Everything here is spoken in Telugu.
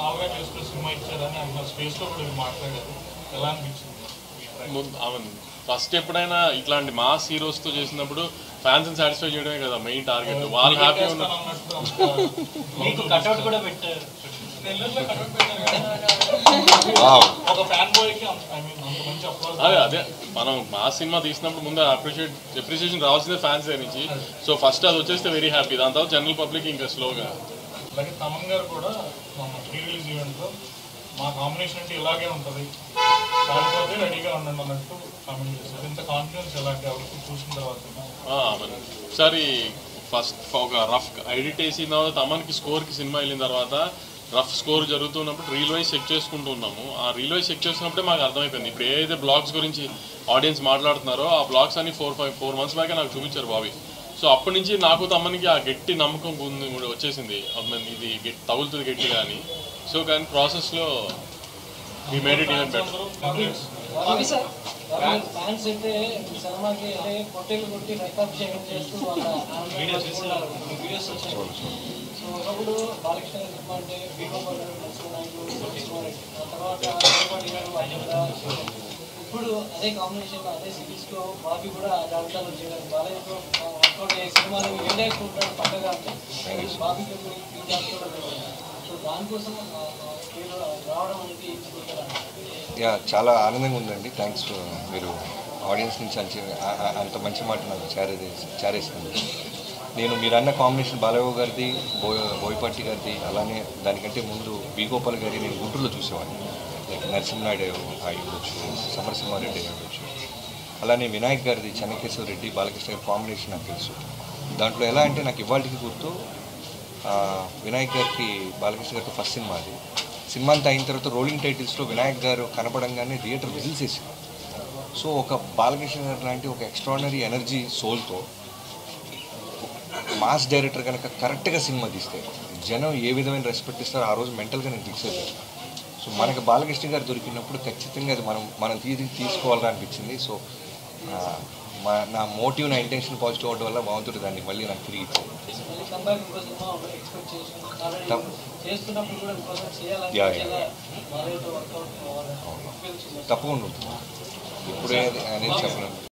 స్మాల్గా చేసుకుని సినిమా ఇచ్చారని ఆయన స్పేస్లో కూడా మాట్లాడారు. ఎలా అనిపించింది? ఫస్ట్ ఎప్పుడైనా ఇట్లాంటి మాస్ హీరోస్తో చేసినప్పుడు ఫ్యాన్స్ సాటిస్ఫై చేయడమే కదా మెయిన్ టార్గెట్. వాళ్ళు హ్యాపీగా ఉన్నారు. అదే మనం మాస్ సినిమా తీసినప్పుడు ముందు అప్రిషియేషన్ రావాల్సిందే ఫ్యాన్స్ దగ్గర నుంచి. సో ఫస్ట్ అది వచ్చేస్తే వెరీ హ్యాపీ. దాని తర్వాత జనరల్ పబ్లిక్ ఇంకా స్లోగా. అలాగే తమన్ గారు కూడా ప్రీ రిలీజ్ ఈవెంట్లో మా కాంబినేషన్ అంటే ఇలాగే ఉంటుంది, కాకపోతే రెడీగా ఉండండి అన్నట్టు కామెంట్ చేశారు. ఇంత కాన్ఫిడెన్స్ ఎలాంటి ఎవరికి చూసిన తర్వాత? ఒకసారి ఫస్ట్ ఒక రఫ్ ఎడిట్ వేసిన తర్వాత తమన్కి స్కోర్కి సినిమా వెళ్ళిన తర్వాత రఫ్ స్కోర్ జరుగుతున్నప్పుడు రీల్ వైజ్ చెక్ చేసుకుంటూ ఉన్నాము. ఆ రీల్ వైజ్ చెక్ చేస్తున్నప్పుడే మాకు అర్థమైపోయింది ఇప్పుడు ఏదైతే బ్లాగ్స్ గురించి ఆడియన్స్ మాట్లాడుతున్నారో ఆ బ్లాగ్స్ అన్ని 4 months బ్యాకే నాకు చూపించారు బాబీ. సో అప్పటి నుంచి నాకు తమన్కి ఆ గట్టి నమ్మకం వచ్చేసింది, ఇది తగులుతుంది గట్టిగా అని. సో కానీ ప్రాసెస్లో we made it even better. Fans అయితే సినిమాకి పొట్టేలు కొట్టి రక్తాభిషేకం చేస్తూ వీడియోస్ వచ్చాయి. సో ఒకప్పుడు బాలకృష్ణ సినిమా అంటే తర్వాత ఇప్పుడు అదే కాంబినేషన్లో అదే సిరీస్లో బాబీ కూడా జాబితాలో వచ్చేయడం, బాలయ్యతో వర్కౌట్ అయ్యే సినిమాలు ఏంటంటే పండగ అంటే బాబీకి సో దానికోసం రావడం అనేది చాలా ఆనందంగా ఉందండి. థ్యాంక్స్. మీరు ఆడియన్స్ నుంచి అంత మంచి మాట నాకు చేరేస్తుంది. నేను మీరు అన్న కాంబినేషన్ బాలయ్య గారిది, బోయపాటి గారిది, అలానే దానికంటే ముందు బి గోపాల్ గారి నేను గుంటూరులో చూసేవాడిని. లైక్ నరసింహనాయుడు అయి ఉండొచ్చు, సమరసింహారెడ్డి అయి ఉండొచ్చు. అలానే వినాయక్ గారిది చెన్నకేశ్వర రెడ్డి, బాలకృష్ణ గారి కాంబినేషన్ నాకు తెలుసు. దాంట్లో ఎలా అంటే నాకు ఇవాళకి గుర్తు వినాయక్ గారికి బాలకృష్ణ గారితో ఫస్ట్ సినిమా అది. సినిమా అంతా అయిన తర్వాత రోలింగ్ టైటిల్స్లో వినాయక్ గారు కనపడంగానే థియేటర్ విజిల్స్ వేసింది. సో ఒక బాలకృష్ణ గారు లాంటి ఒక ఎక్స్ట్రాడినరీ ఎనర్జీ సోల్తో మాస్ డైరెక్టర్ కనుక కరెక్ట్గా సినిమా తీస్తే జనం ఏ విధమైన రెస్పెక్ట్ ఇస్తారో ఆ రోజు మెంటల్గా నేను ఫిక్స్ అయిపోయాను. సో మనకు బాలకృష్ణ గారు దొరికినప్పుడు ఖచ్చితంగా అది మనం తీసుకోవాలని అనిపించింది. సో నా మోటివ్, నా ఇంటెన్షన్ పాజిటివ్ అవడం వల్ల బాగుంటుంది, దాన్ని మళ్ళీ నాకు తిరిగి ఇచ్చాను. తప్పకుండా ఉంటుంది. ఇప్పుడే అనేది చెప్పలేము.